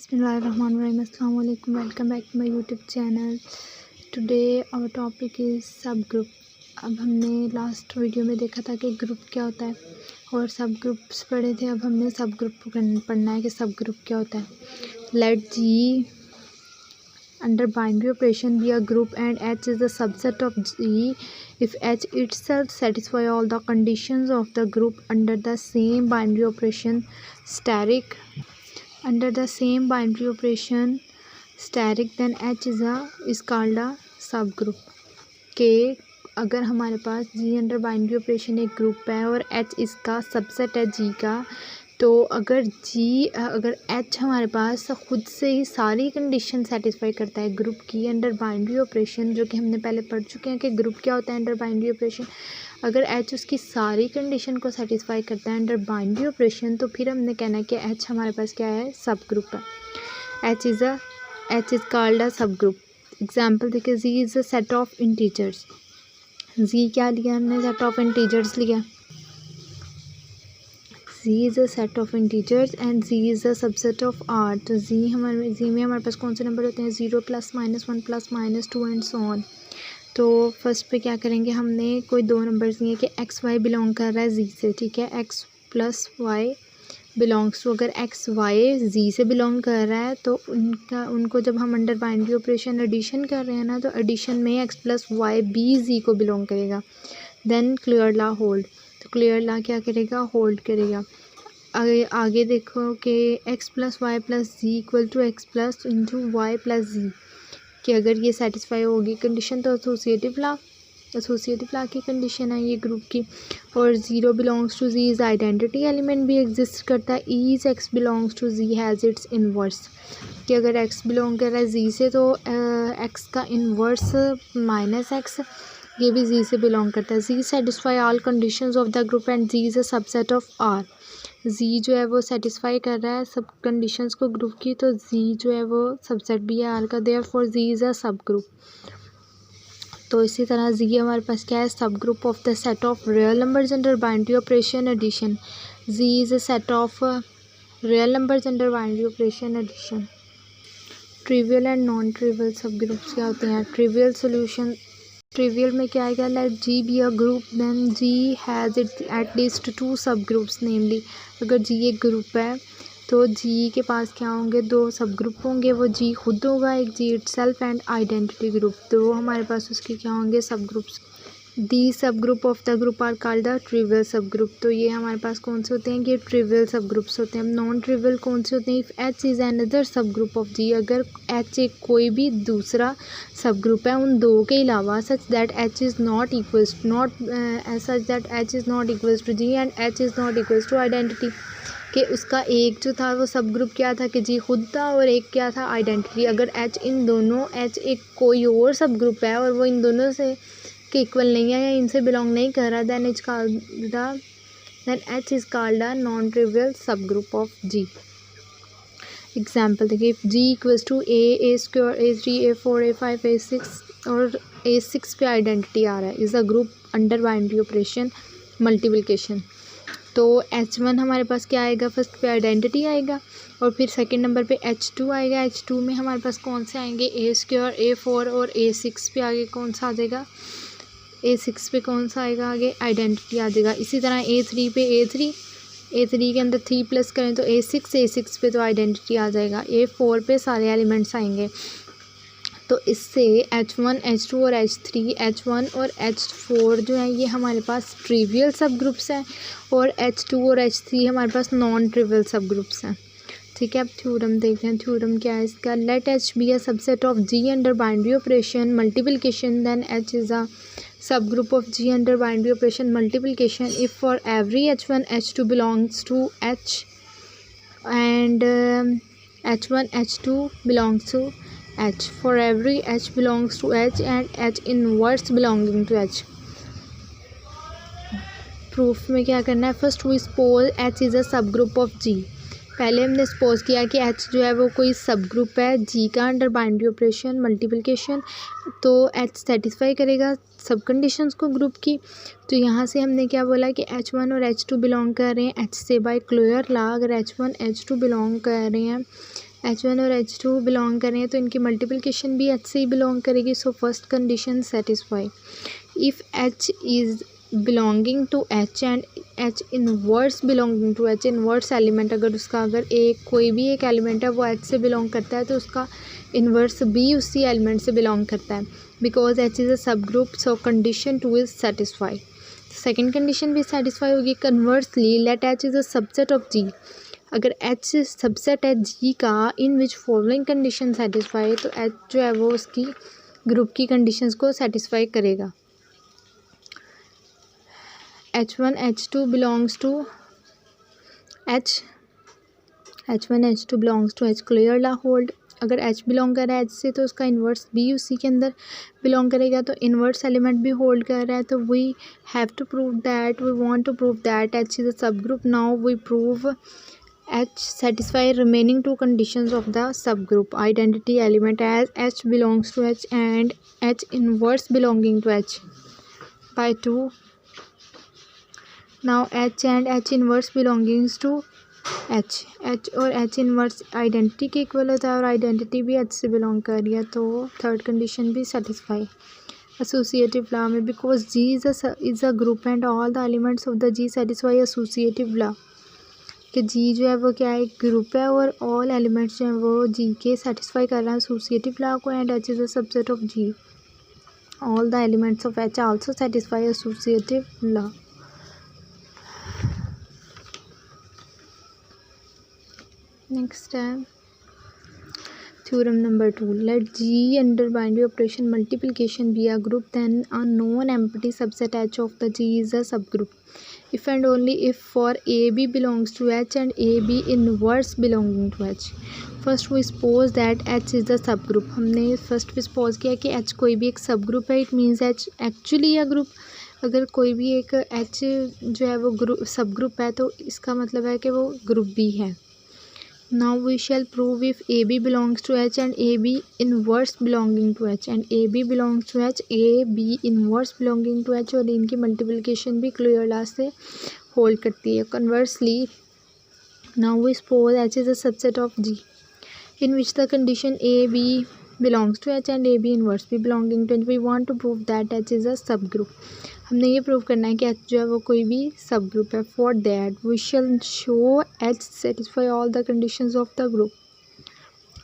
Bismillahirrahmanirrahim. Assalamu alaikum. Welcome back to my YouTube channel. Today our topic is सब group. अब हमने last video में देखा था कि ग्रुप क्या होता है और सब ग्रुप्स पढ़े थे। अब हमने सब ग्रुप पढ़ना है कि सब ग्रुप क्या होता है। Let G under binary operation be a group and H is a subset of G if H itself satisfy all the conditions of the group under the same binary operation steric then H is called a subgroup। के अगर हमारे पास G under binary operation एक group है और H इसका subset है G का, तो अगर H हमारे पास खुद से ही सारी कंडीशन सेटिस्फाई करता है ग्रुप की अंडर बाइनरी ऑपरेशन, जो कि हमने पहले पढ़ चुके हैं कि ग्रुप क्या होता है अंडर बाइनरी ऑपरेशन। अगर H उसकी सारी कंडीशन को सेटिस्फाई करता है अंडर बाइनरी ऑपरेशन, तो फिर हमने कहना है कि H हमारे पास क्या है, सब ग्रुप है। H इज़ कॉल्ड अ सब ग्रुप। एग्जाम्पल देखिए, Z is a set of integers. Z क्या लिया हमने, सेट ऑफ इंटीजर्स लिया। Z is a set of integers and Z is a subset of R। तो Z में हमारे पास कौन से नंबर होते हैं, 0 +, -1 +, -2 एंड सो ऑन। तो फर्स्ट पे क्या करेंगे, हमने कोई दो नंबर्स दिए कि एक्स वाई बिलोंग कर रहा है Z से, ठीक है। X plus y belongs to, अगर एक्स वाई Z से बिलोंग कर रहा है तो उनको जब हम अंडर बाइनरी ऑपरेशन एडिशन कर रहे हैं ना, तो एडिशन में एक्स प्लस वाई भी Z को बिलोंग करेगा। देन क्लियर लॉ होल्ड, तो क्लियर लॉ क्या करेगा, होल्ड करेगा। आगे देखो कि x plus y plus Z equal to x plus into y plus Z, कि अगर ये सेटिस्फाई होगी कंडीशन तो एसोसिएटिव लॉ की कंडीशन है ये ग्रुप की। और 0 belongs to Z is identity element भी एग्जिस्ट करता है। Is x belongs to Z has its inverse, कि अगर एक्स बिलोंग कर रहा है Z से तो एक्स का इनवर्स -x ये भी Z से बिलोंग करता है। Z satisfy all conditions of the group and Z is a subset of R। Z जो है वो सेटिस्फाई कर रहा है सब कंडीशंस को ग्रुप की, तो Z जो है वो सबसेट भी है R का, therefore Z is a subgroup. तो इसी तरह Z हमारे पास क्या है, subgroup of the set of real numbers under binary operation addition. Z is a set of real numbers under binary operation addition. Trivial and non trivial subgroups क्या होते हैं। Trivial में क्या आएगा, let G be a group then G has it at least 2 सब groups, नेमली अगर G एक group है तो G के पास क्या होंगे, 2 सब ग्रुप होंगे। वो G खुद होगा एक, G itself and identity group, तो वो हमारे पास उसके क्या होंगे, सब groups. The subgroup of the group are called the trivial subgroup. तो ये हमारे पास कौन से होते हैं, ये ट्रिवियल सब ग्रुप्स होते हैं। नॉन ट्रिवियल कौन से होते हैं, इफ़ H इज़ अनदर सब ग्रुप ऑफ G, अगर H एक कोई भी दूसरा सब ग्रुप है उन दो के अलावा, such that H is not equals to G and H is not equals to identity, कि उसका एक जो था वो सब ग्रुप क्या था कि G खुद था और एक क्या था, आइडेंटिटी। अगर H एक कोई और सब ग्रुप है और वो इन दोनों से के इक्वल नहीं है या इनसे बिलोंग नहीं कर रहा, then H is called a non trivial subgroup of G। Example देखिए, if G equals to A square A3 A4 A5 A6 और A6 पे आइडेंटिटी आ रहा है, is a group under binary operation multiplication. तो H1 हमारे पास क्या आएगा, first पे आइडेंटिटी आएगा और फिर सेकंड नंबर पे H2 आएगा। H2 में हमारे पास कौन से आएंगे, A स्क्वायर A4 और A6 पे आगे कौन सा आ जाएगा, A6 पे कौन सा आएगा, आगे आइडेंटिटी आ जाएगा। इसी तरह A3 पे A3 के अंदर 3 प्लस करें तो A6 पे तो आइडेंटिटी आ जाएगा। A4 पे सारे एलिमेंट्स आएंगे। तो इससे H1 H2 और H1 और H4 जो है ये हमारे पास ट्रिवियल सब ग्रुप्स हैं और H2 और H3 हमारे पास नॉन ट्रिवियल सब ग्रुप्स हैं, ठीक है। अब थ्योरम देखते हैं, थ्योरम क्या है इसका, let H be a subset of G under binary operation multiplication then H is a subgroup of G under binary operation multiplication if for every H1 H2 belongs to H and H1 H2 belongs to H, for every H belongs to H and H inverse belonging to H। Proof में क्या करना है, first we suppose H is a subgroup of G। पहले हमने suppose किया कि H जो है वो कोई सब ग्रुप है G का अंडर बाइनरी ऑपरेशन मल्टीप्लिकेशन, तो H सेटिस्फाई करेगा सब कंडीशंस को ग्रुप की। तो यहाँ से हमने क्या बोला कि H1 और H2 बिलोंग कर रहे हैं H से बाय क्लियर लॉ। अगर H1 H2 बिलोंग कर रहे हैं H1 और H2 बिलोंग करें तो इनकी मल्टीप्लिकेशन भी H से ही बिलोंग करेगी. So first condition satisfy. If H is belonging to H and H inverse belonging to H, inverse element अगर उसका अगर एक कोई भी एक एलिमेंट है वो H से बिलोंग करता है तो उसका इनवर्स भी उसी एलिमेंट से बिलोंग करता है. Because H is a subgroup, so condition 2 is satisfy. Second condition भी सेटिस्फाई होगी. Conversely let H is a subset of G. अगर H सबसेट है G का in which following condition satisfy, तो H जो है वो उसकी ग्रुप की कंडीशंस को सेटिस्फाई करेगा. H1 H2 belongs to H, H1 H2 belongs to H, clear law hold. अगर H बिलोंग कर रहा है H से तो उसका इन्वर्स भी उसी के अंदर बिलोंग करेगा. तो इन्वर्स एलिमेंट भी होल्ड कर रहा है तो we have to prove that, we want to prove that H is a subgroup. Now we prove H satisfy remaining two conditions of the subgroup identity element as H belongs to H and H inverse belonging to H by 2. Now H and H inverse belongs to H, H और H inverse identity के equal होता है और identity भी H से belong कर रही है तो थर्ड कंडीशन भी सेटिस्फाई. associative law में because G is a group and all the elements of the G satisfy associative law, कि जी जो है वो क्या है, एक ग्रुप है और ऑल एलिमेंट्स जो हैं वो जी के सेटिस्फाई कर रहे हैं एसोसिएटिव लॉ को. And H is a subset of G. All the elements of H also satisfy associative law. Next है theorem number 2. Let G under binary operation multiplication be a group then a non empty subset H of the G is a subgroup. If and only if for AB belongs to H and AB inverse belonging to H. First we suppose that H is the subgroup. हमने first पे suppose किया कि H कोई भी एक सब group है. It means H actually a group. अगर कोई भी एक H जो है वो ग्रुप सब ग्रुप है तो इसका मतलब है कि वो ग्रुप भी है. Now we shall prove if AB belongs to H and AB inverse belonging to H and AB belongs to H, AB inverse belonging to H और इनकी मल्टीप्लिकेशन भी क्लियर ला से होल्ड करती है. Conversely, now we suppose H is a subset of G in which the condition AB belongs to H and AB inverse be belonging to H. We want to prove that H is a subgroup. हमने ये prove करना है कि H जो है वो कोई भी सब ग्रुप है. For that we shall show H satisfy all the conditions of the group.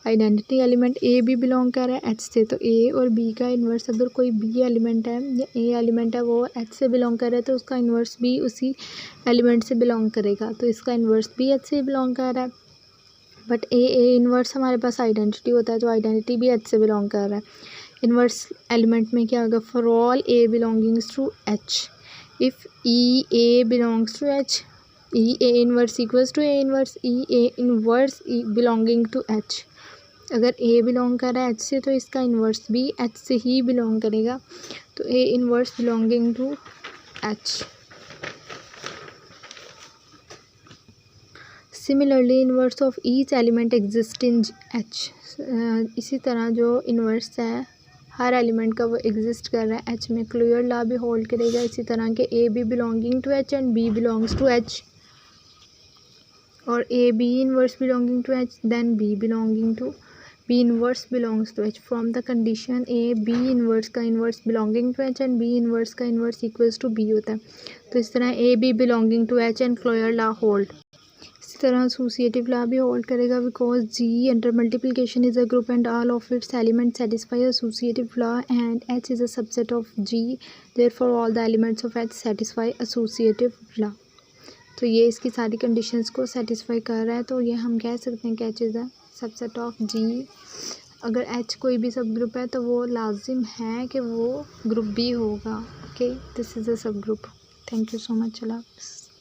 Identity element A भी बिलोंग कर रहा है H से, तो A और B का इन्वर्स अगर कोई B एलिमेंट है या A एलिमेंट है वो H से बिलोंग कर रहा है तो उसका इन्वर्स भी उसी एलिमेंट से बिलोंग करेगा. तो इसका इन्वर्स भी H से बिलोंग कर रहा है. बट A इन्वर्स हमारे पास आइडेंटिटी होता है तो आइडेंटिटी भी H से बिलोंग कर रहा है. इन्वर्स एलिमेंट में क्या होगा, for all A belongings to H. If E A belongs to H, E A inverse equals to A inverse E A inverse belonging to H. अगर A बिलोंग कर रहा है H से तो इसका इन्वर्स भी H से ही बिलोंग करेगा. तो A inverse belonging to H. Similarly inverse of each element exist in H. इसी तरह जो इन्वर्स है हर एलिमेंट का वो एग्जिस्ट कर रहा है H में. क्लियर लॉ भी होल्ड करेगा इसी तरह के A भी belonging to H and B belongs to H और A B inverse belonging to H then B belonging to B inverse belongs to H from the condition A B inverse का inverse belonging to H and B inverse का inverse equals to B होता है. तो इस तरह A B belonging to H and clear law hold. इसी तरह associative law भी होल्ड करेगा because G under multiplication is a group and all of its element satisfy associative law and H is a subset of G, therefore all the elements of H satisfy associative law. तो ये इसकी सारी conditions को satisfy कर रहा है तो ये हम कह सकते हैं कि H is a subset of G. अगर H कोई भी सब ग्रुप है तो वो लाजिम है कि वो ग्रुप भी होगा. Okay, this is a subgroup. Thank you so much. अल्लाह हाफ़िज़.